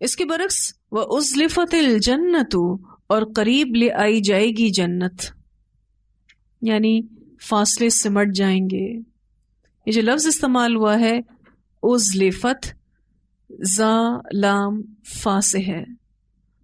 اس کے برعکس وَأُزْلِفَتِ الْجَنَّةُ اور قریب لے آئی جائے گی جنت، یعنی فاصلے سمٹ جائیں گے. یہ جو لفظ استعمال ہوا ہے ازلفت، زا لام فا سے ہے.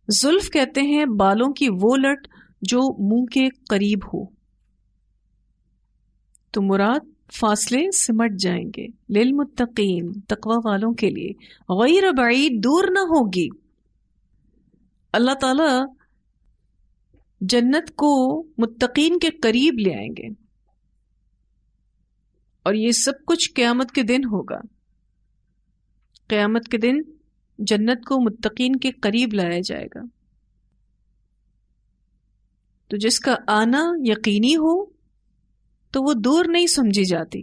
زلف کہتے ہیں بالوں کی وہ لٹ جو منہ کے قریب ہو، تو مراد فاصلے سمٹ جائیں گے. للمتقین، تقوی والوں کے لیے. غیر بعید، دور نہ ہوگی. اللہ تعالی جنت کو متقین کے قریب لے آئیں گے، اور یہ سب کچھ قیامت کے دن ہوگا. قیامت کے دن جنت کو متقین کے قریب لایا جائے گا. تو جس کا آنا یقینی ہو تو وہ دور نہیں سمجھی جاتی.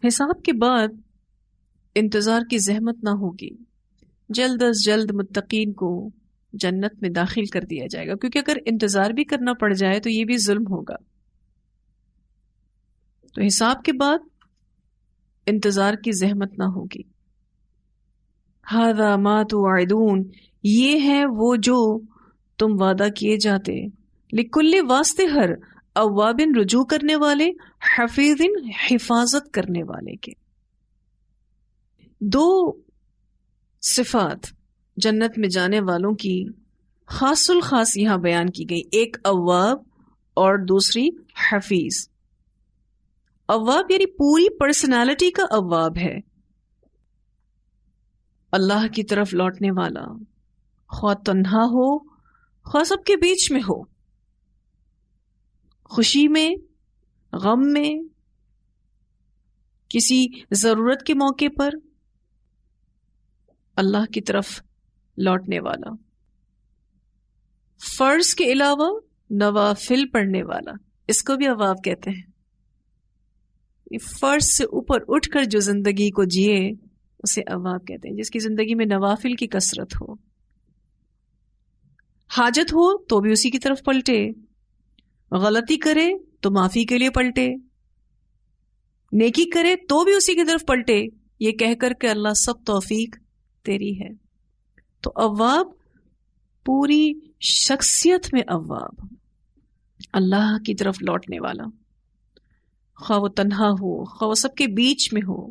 حساب کے بعد انتظار کی زحمت نہ ہوگی، جلد از جلد متقین کو جنت میں داخل کر دیا جائے گا، کیونکہ اگر انتظار بھی کرنا پڑ جائے تو یہ بھی ظلم ہوگا. تو حساب کے بعد انتظار کی زحمت نہ ہوگی. ھذا ما توعدون، یہ ہے وہ جو تم وعدہ کیے جاتے. لکل، واسطے ہر، اوابن، رجوع کرنے والے، حفیظن، حفاظت کرنے والے کے. دو صفات جنت میں جانے والوں کی خاص الخاص یہاں بیان کی گئی، ایک اواب اور دوسری حفیظ. اواب یعنی پوری پرسنالٹی کا اواب ہے، اللہ کی طرف لوٹنے والا، خواہ تنہا ہو خواہ سب کے بیچ میں ہو، خوشی میں، غم میں، کسی ضرورت کے موقع پر اللہ کی طرف لوٹنے والا. فرض کے علاوہ نوافل پڑھنے والا، اس کو بھی اواب کہتے ہیں. فرض سے اوپر اٹھ کر جو زندگی کو جیے اسے اواب کہتے ہیں، جس کی زندگی میں نوافل کی کثرت ہو. حاجت ہو تو بھی اسی کی طرف پلٹے، غلطی کرے تو معافی کے لیے پلٹے، نیکی کرے تو بھی اسی کی طرف پلٹے، یہ کہہ کر کہ اللہ سب توفیق تیری ہے. تو اواب پوری شخصیت میں اواب، اللہ کی طرف لوٹنے والا، خواہ وہ تنہا ہو خواہ وہ سب کے بیچ میں ہو.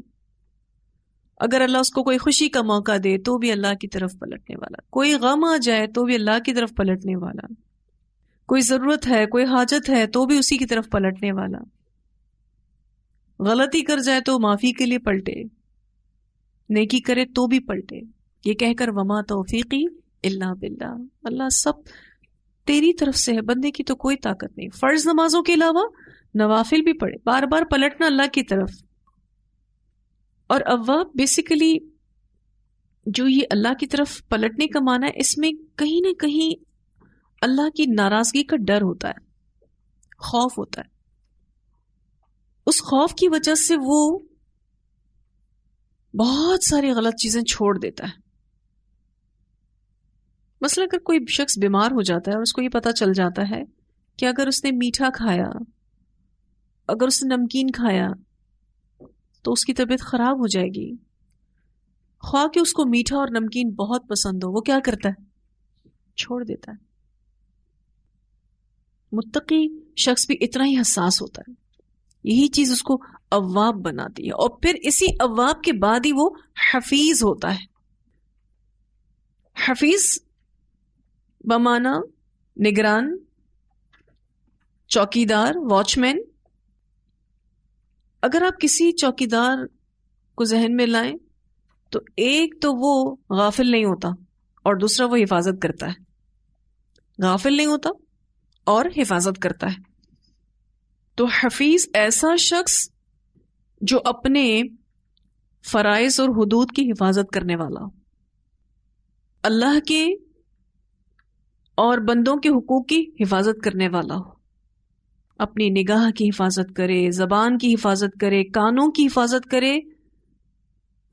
اگر اللہ اس کو کوئی خوشی کا موقع دے تو بھی اللہ کی طرف پلٹنے والا، کوئی غم آ جائے تو بھی اللہ کی طرف پلٹنے والا، کوئی ضرورت ہے کوئی حاجت ہے تو بھی اسی کی طرف پلٹنے والا، غلطی کر جائے تو معافی کے لیے پلٹے، نیکی کرے تو بھی پلٹے، یہ کہہ کر وما توفیقی الا باللہ، اللہ سب تیری طرف سے ہے، بندے کی تو کوئی طاقت نہیں. فرض نمازوں کے علاوہ نوافل بھی پڑھے، بار بار پلٹنا اللہ کی طرف. اور اواب بیسیکلی جو یہ اللہ کی طرف پلٹنے کا معنی ہے، اس میں کہیں نہ کہیں اللہ کی ناراضگی کا ڈر ہوتا ہے، خوف ہوتا ہے. اس خوف کی وجہ سے وہ بہت ساری غلط چیزیں چھوڑ دیتا ہے. مثلا اگر کوئی شخص بیمار ہو جاتا ہے اور اس کو یہ پتا چل جاتا ہے کہ اگر اس نے میٹھا کھایا، اگر اس نے نمکین کھایا تو اس کی طبیعت خراب ہو جائے گی، خواہ کہ اس کو میٹھا اور نمکین بہت پسند ہو، وہ کیا کرتا ہے؟ چھوڑ دیتا ہے. متقی شخص بھی اتنا ہی حساس ہوتا ہے، یہی چیز اس کو اواب بناتی ہے. اور پھر اسی اواب کے بعد ہی وہ حفیظ ہوتا ہے. حفیظ بمعنی نگران، چوکیدار، واچ مین. اگر آپ کسی چوکیدار کو ذہن میں لائیں تو ایک تو وہ غافل نہیں ہوتا اور دوسرا وہ حفاظت کرتا ہے. غافل نہیں ہوتا اور حفاظت کرتا ہے. تو حفیظ ایسا شخص جو اپنے فرائض اور حدود کی حفاظت کرنے والا ہو، اللہ کے اور بندوں کے حقوق کی حفاظت کرنے والا ہو، اپنی نگاہ کی حفاظت کرے، زبان کی حفاظت کرے، کانوں کی حفاظت کرے،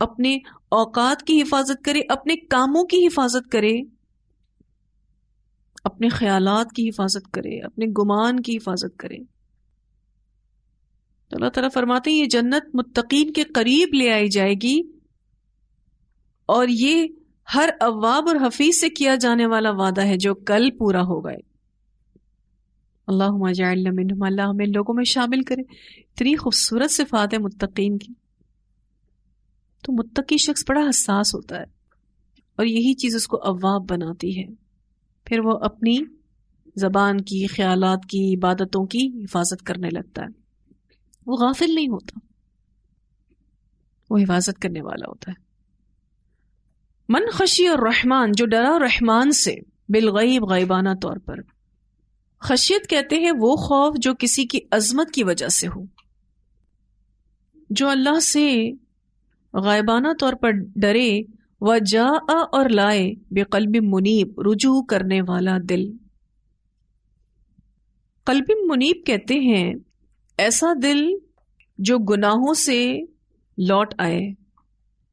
اپنے اوقات کی حفاظت کرے، اپنے کاموں کی حفاظت کرے، اپنے خیالات کی حفاظت کرے، اپنے گمان کی حفاظت کرے. تو اللہ تعالیٰ فرماتے ہیں یہ جنت متقین کے قریب لے آئی جائے گی اور یہ ہر اواب اور حفیظ سے کیا جانے والا وعدہ ہے جو کل پورا ہوگا. اللہم اجعلنا منہم، اللہ ہمیں لوگوں میں شامل کرے. اتنی خوبصورت صفات ہے متقین کی. تو متقی شخص بڑا حساس ہوتا ہے اور یہی چیز اس کو اواب بناتی ہے. پھر وہ اپنی زبان کی، خیالات کی، عبادتوں کی حفاظت کرنے لگتا ہے. وہ غافل نہیں ہوتا، وہ حفاظت کرنے والا ہوتا ہے. من خشی الرحمن، جو ڈرا رحمان سے، بالغیب، غیبانہ طور پر. خشیت کہتے ہیں وہ خوف جو کسی کی عظمت کی وجہ سے ہو. جو اللہ سے غائبانہ طور پر ڈرے، وجاء اور لائے، بقلب منیب، رجوع کرنے والا دل. قلب منیب کہتے ہیں ایسا دل جو گناہوں سے لوٹ آئے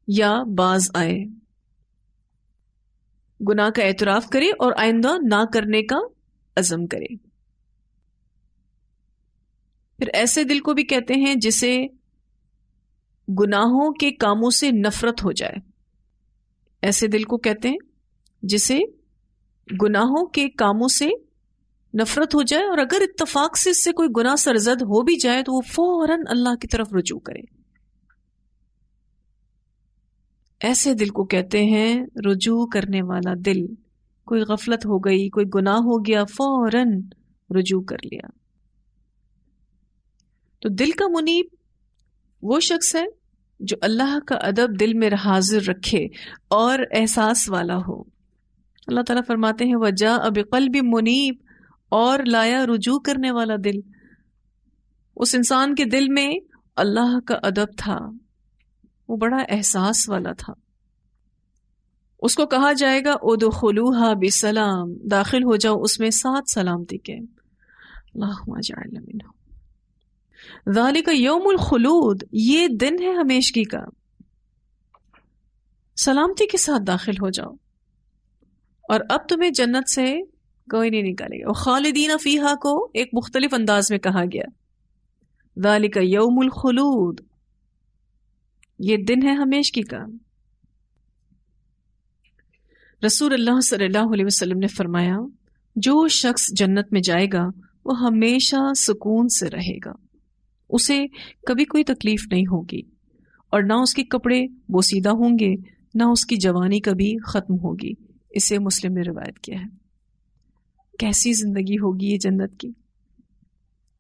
یا باز آئے، گناہ کا اعتراف کرے اور آئندہ نہ کرنے کا عزم کرے. پھر ایسے دل کو بھی کہتے ہیں جسے گناہوں کے کاموں سے نفرت ہو جائے. ایسے دل کو کہتے ہیں جسے گناہوں کے کاموں سے نفرت ہو جائے، اور اگر اتفاق سے اس سے کوئی گناہ سرزد ہو بھی جائے تو وہ فوراً اللہ کی طرف رجوع کرے. ایسے دل کو کہتے ہیں رجوع کرنے والا دل. کوئی غفلت ہو گئی، کوئی گناہ ہو گیا، فوراً رجوع کر لیا. تو دل کا منیب وہ شخص ہے جو اللہ کا ادب دل میں حاضر رکھے اور احساس والا ہو. اللہ تعالیٰ فرماتے ہیں وَجَاءَ بِقَلْبٍ مُنِیب، اور لایا رجوع کرنے والا دل. اس انسان کے دل میں اللہ کا ادب تھا، وہ بڑا احساس والا تھا. اس کو کہا جائے گا ادخلوها بسلام، داخل ہو جاؤ اس میں 7 سلامتی کے. اللہم اجعلنا منہم. ذالک یوم الخلود، یہ دن ہے ہمیشگی کا. سلامتی کے ساتھ داخل ہو جاؤ، اور اب تمہیں جنت سے کوئی نہیں نکالے گا. خالدین فیہا کو ایک مختلف انداز میں کہا گیا. ذالک یوم الخلود، یہ دن ہے ہمیشگی کا. رسول اللہ صلی اللہ علیہ وسلم نے فرمایا جو شخص جنت میں جائے گا وہ ہمیشہ سکون سے رہے گا، اسے کبھی کوئی تکلیف نہیں ہوگی، اور نہ اس کے کپڑے بوسیدہ ہوں گے، نہ اس کی جوانی کبھی ختم ہوگی. اسے مسلم نے روایت کیا ہے. کیسی زندگی ہوگی یہ جنت کی.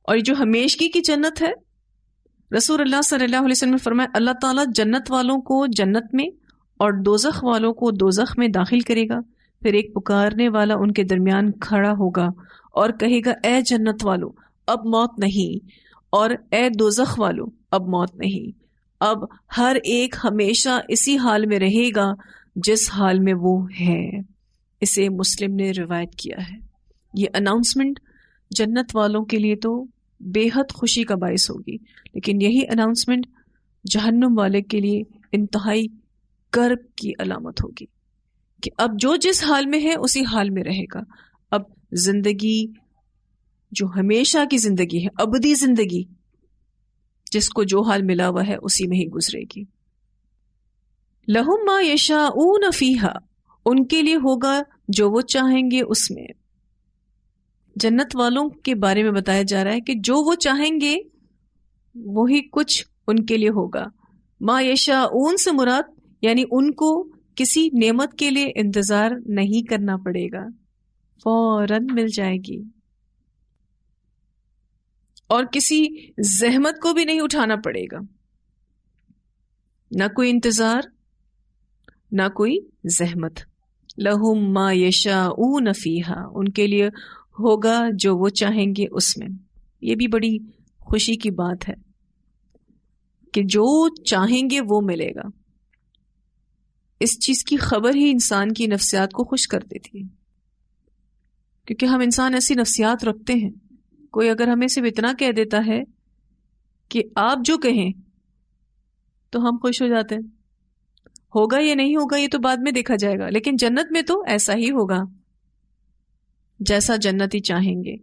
اور یہ جو ہمیشگی کی جنت ہے، رسول اللہ صلی اللہ علیہ وسلم نے فرمایا اللہ تعالیٰ جنت والوں کو جنت میں اور دوزخ والوں کو دوزخ میں داخل کرے گا. پھر ایک پکارنے والا ان کے درمیان کھڑا ہوگا اور کہے گا اے جنت والو اب موت نہیں، اور اے دوزخ والو اب موت نہیں. اب ہر ایک ہمیشہ اسی حال میں رہے گا جس حال میں وہ ہے. اسے مسلم نے روایت کیا ہے. یہ اناؤنسمنٹ جنت والوں کے لیے تو بے حد خوشی کا باعث ہوگی، لیکن یہی اناؤنسمنٹ جہنم والے کے لیے انتہائی کرب کی علامت ہوگی کہ اب جو جس حال میں ہے اسی حال میں رہے گا. اب زندگی جو ہمیشہ کی زندگی ہے، ابدی زندگی، جس کو جو حال ملا ہوا ہے اسی میں ہی گزرے گی. لہم ما یشاؤون فیہا، ان کے لیے ہوگا جو وہ چاہیں گے اس میں. جنت والوں کے بارے میں بتایا جا رہا ہے کہ جو وہ چاہیں گے وہی کچھ ان کے لیے ہوگا. ما یشاؤون سے مراد یعنی ان کو کسی نعمت کے لیے انتظار نہیں کرنا پڑے گا، فوراً مل جائے گی، اور کسی زحمت کو بھی نہیں اٹھانا پڑے گا. نہ کوئی انتظار، نہ کوئی زحمت. لہم ما یشاؤون فیہا، ان کے لیے ہوگا جو وہ چاہیں گے اس میں. یہ بھی بڑی خوشی کی بات ہے کہ جو چاہیں گے وہ ملے گا. اس چیز کی خبر ہی انسان کی نفسیات کو خوش کر دیتی ہے، کیونکہ ہم انسان ایسی نفسیات رکھتے ہیں. کوئی اگر ہمیں صرف اتنا کہہ دیتا ہے کہ آپ جو کہیں تو ہم خوش ہو جاتے ہیں. ہوگا یا نہیں ہوگا یہ تو بعد میں دیکھا جائے گا، لیکن جنت میں تو ایسا ہی ہوگا جیسا جنتی چاہیں گے.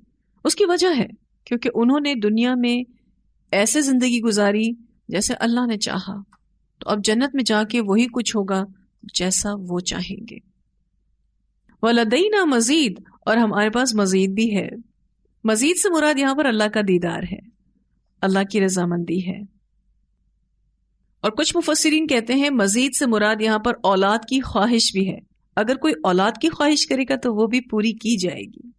اس کی وجہ ہے کیونکہ انہوں نے دنیا میں ایسے زندگی گزاری جیسے اللہ نے چاہا. تو اب جنت میں جا کے وہی کچھ ہوگا جیسا وہ چاہیں گے. وَلَدَيْنَا مزید، اور ہمارے پاس مزید بھی ہے. مزید سے مراد یہاں پر اللہ کا دیدار ہے، اللہ کی رضامندی ہے. اور کچھ مفسرین کہتے ہیں مزید سے مراد یہاں پر اولاد کی خواہش بھی ہے. اگر کوئی اولاد کی خواہش کرے گا تو وہ بھی پوری کی جائے گی.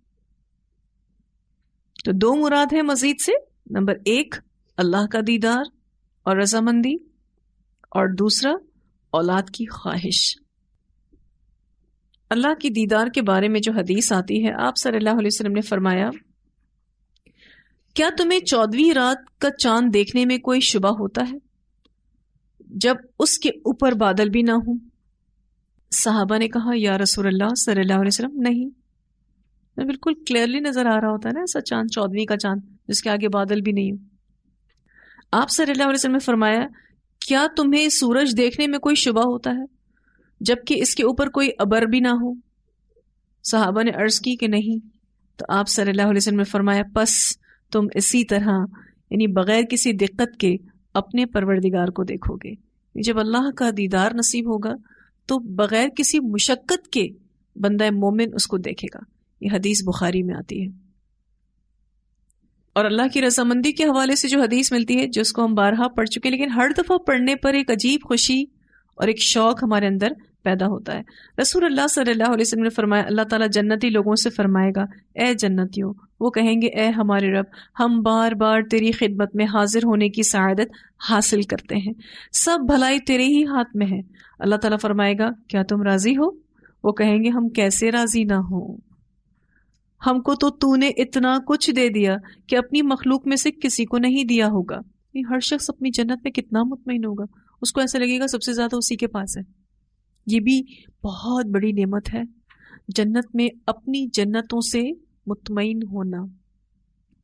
تو دو مراد ہے مزید سے. نمبر 1 اللہ کا دیدار اور رضامندی، اور دوسرا اولاد کی خواہش. اللہ کی دیدار کے بارے میں جو حدیث آتی ہے، آپ صلی اللہ علیہ وسلم نے فرمایا، کیا تمہیں 14ویں رات کا چاند دیکھنے میں کوئی شبہ ہوتا ہے جب اس کے اوپر بادل بھی نہ ہوں؟ صحابہ نے کہا یا رسول اللہ صلی اللہ علیہ وسلم نہیں. بالکل کلیئرلی نظر آ رہا ہوتا ہے نا ایسا چاند، 14ویں کا چاند جس کے آگے بادل بھی نہیں ہوں. آپ صلی اللہ علیہ وسلم نے فرمایا کیا تمہیں سورج دیکھنے میں کوئی شبہ ہوتا ہے جبکہ اس کے اوپر کوئی ابر بھی نہ ہو؟ صحابہ نے عرض کی کہ نہیں. تو آپ صلی اللہ علیہ وسلم نے فرمایا پس تم اسی طرح یعنی بغیر کسی دقت کے اپنے پروردگار کو دیکھو گے. جب اللہ کا دیدار نصیب ہوگا تو بغیر کسی مشقت کے بندہ مومن اس کو دیکھے گا. یہ حدیث بخاری میں آتی ہے. اور اللہ کی رضامندی کے حوالے سے جو حدیث ملتی ہے جس کو ہم بارہا پڑھ چکے، لیکن ہر دفعہ پڑھنے پر ایک عجیب خوشی اور ایک شوق ہمارے اندر پیدا ہوتا ہے. رسول اللہ صلی اللہ علیہ وسلم نے فرمایا اللہ تعالیٰ جنتی لوگوں سے فرمائے گا اے جنتیوں، وہ کہیں گے اے ہمارے رب، ہم بار بار تیری خدمت میں حاضر ہونے کی سعادت حاصل کرتے ہیں، سب بھلائی تیرے ہی ہاتھ میں ہے. اللہ تعالیٰ فرمائے گا کیا تم راضی ہو؟ وہ کہیں گے ہم کیسے راضی نہ ہوں، ہم کو تو نے اتنا کچھ دے دیا کہ اپنی مخلوق میں سے کسی کو نہیں دیا ہوگا. ہر شخص اپنی جنت میں کتنا مطمئن ہوگا، اس کو ایسا لگے گا سب سے زیادہ اسی کے پاس ہے. یہ بھی بہت بڑی نعمت ہے جنت میں اپنی جنتوں سے مطمئن ہونا.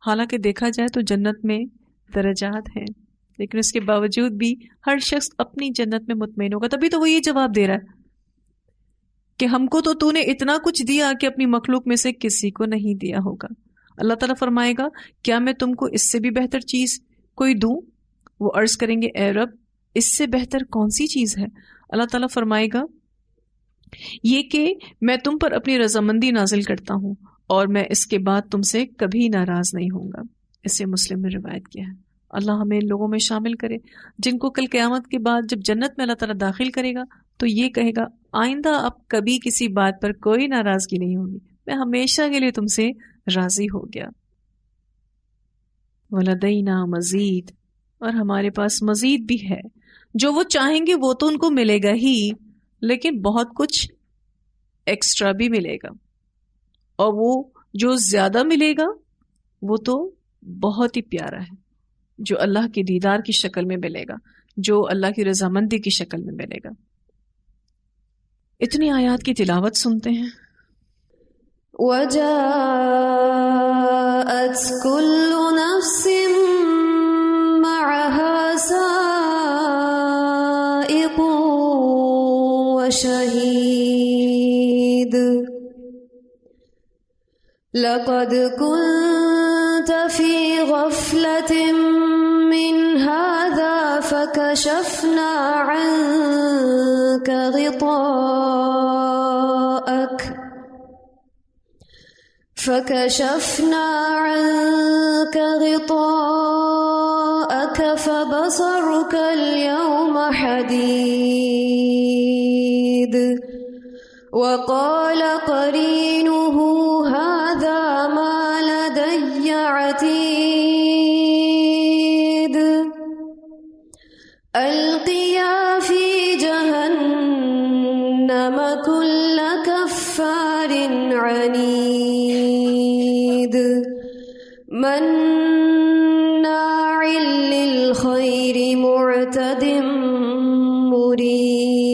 حالانکہ دیکھا جائے تو جنت میں درجات ہیں، لیکن اس کے باوجود بھی ہر شخص اپنی جنت میں مطمئن ہوگا. تبھی تو وہ یہ جواب دے رہا ہے کہ ہم کو تو نے اتنا کچھ دیا کہ اپنی مخلوق میں سے کسی کو نہیں دیا ہوگا. اللہ تعالیٰ فرمائے گا کیا میں تم کو اس سے بھی بہتر چیز کوئی دوں؟ وہ عرض کریں گے اے رب اس سے بہتر کون سی چیز ہے؟ اللہ تعالیٰ فرمائے گا یہ کہ میں تم پر اپنی رضامندی نازل کرتا ہوں اور میں اس کے بعد تم سے کبھی ناراض نہیں ہوں گا. اسے مسلم نے روایت کیا ہے. اللہ ہمیں ان لوگوں میں شامل کرے جن کو کل قیامت کے بعد جب جنت میں اللہ تعالیٰ داخل کرے گا تو یہ کہے گا آئندہ اب کبھی کسی بات پر کوئی ناراضگی نہیں ہوگی، میں ہمیشہ کے لیے تم سے راضی ہو گیا. وَلَدَيْنَا مزید، اور ہمارے پاس مزید بھی ہے. جو وہ چاہیں گے وہ تو ان کو ملے گا ہی، لیکن بہت کچھ ایکسٹرا بھی ملے گا، اور وہ جو زیادہ ملے گا وہ تو بہت ہی پیارا ہے، جو اللہ کی دیدار کی شکل میں ملے گا، جو اللہ کی رضامندی کی شکل میں ملے گا. اتنی آیات کی تلاوت سنتے ہیں. وَجَاءَتْ كُلُّ نَفْسٍ مَعَهَا سَائِقٌ وَشَهِيدٌ لَقَدْ كُنْتَ فِي غَفْلَةٍ مِّنْ هَذَا فَكَشَفْنَا عَنْكَ غطاءك فبصرك اليوم حديد وقال قرينه هذا ما لدي عتيد ألقيا في جهنم كل كفار عنيد مناع للخير معتد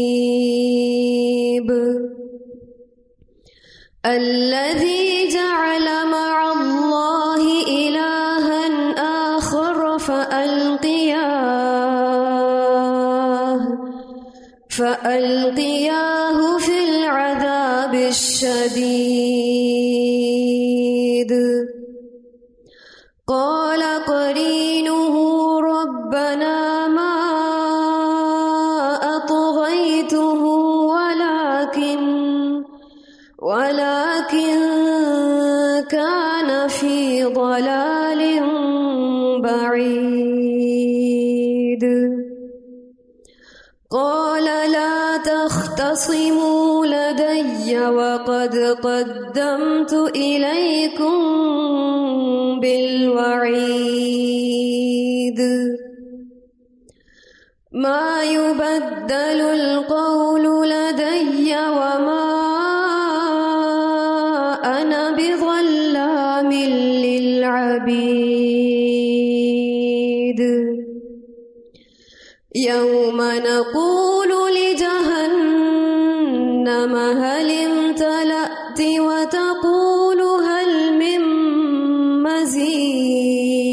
مريب الذي جعل مع الله إلها آخر فألقياه في العذاب الشديد قال قرينه ربنا ما أطغيته في ضلال بعيد قال لا تختصموا لدي وقد قدمت إليكم بالوعيد ما يبدل القول لدي وما أنا بظلام للعبيد يوم نقول لجهنم هل امتلأت وتقول هل من مزيد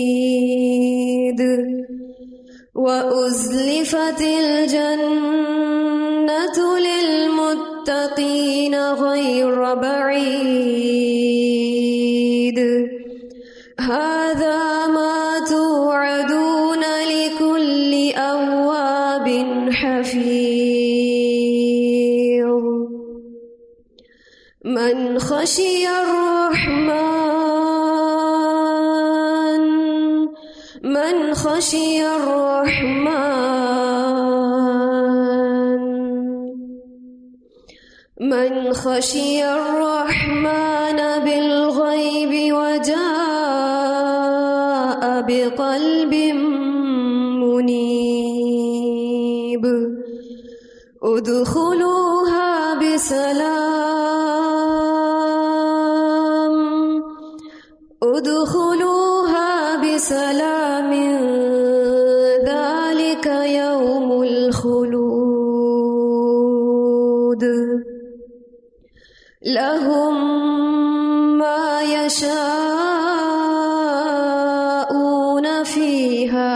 وأزلفت الجنة للمتقين غير بعيد هذا ما توعدون لكل أواب حفيظ من خشي الرحمن من خشي الرحمن بالغيب وجاء بقلب منيب ادخلوها بسلام ذلك يوم الخلود لهم ما يشاءون فيها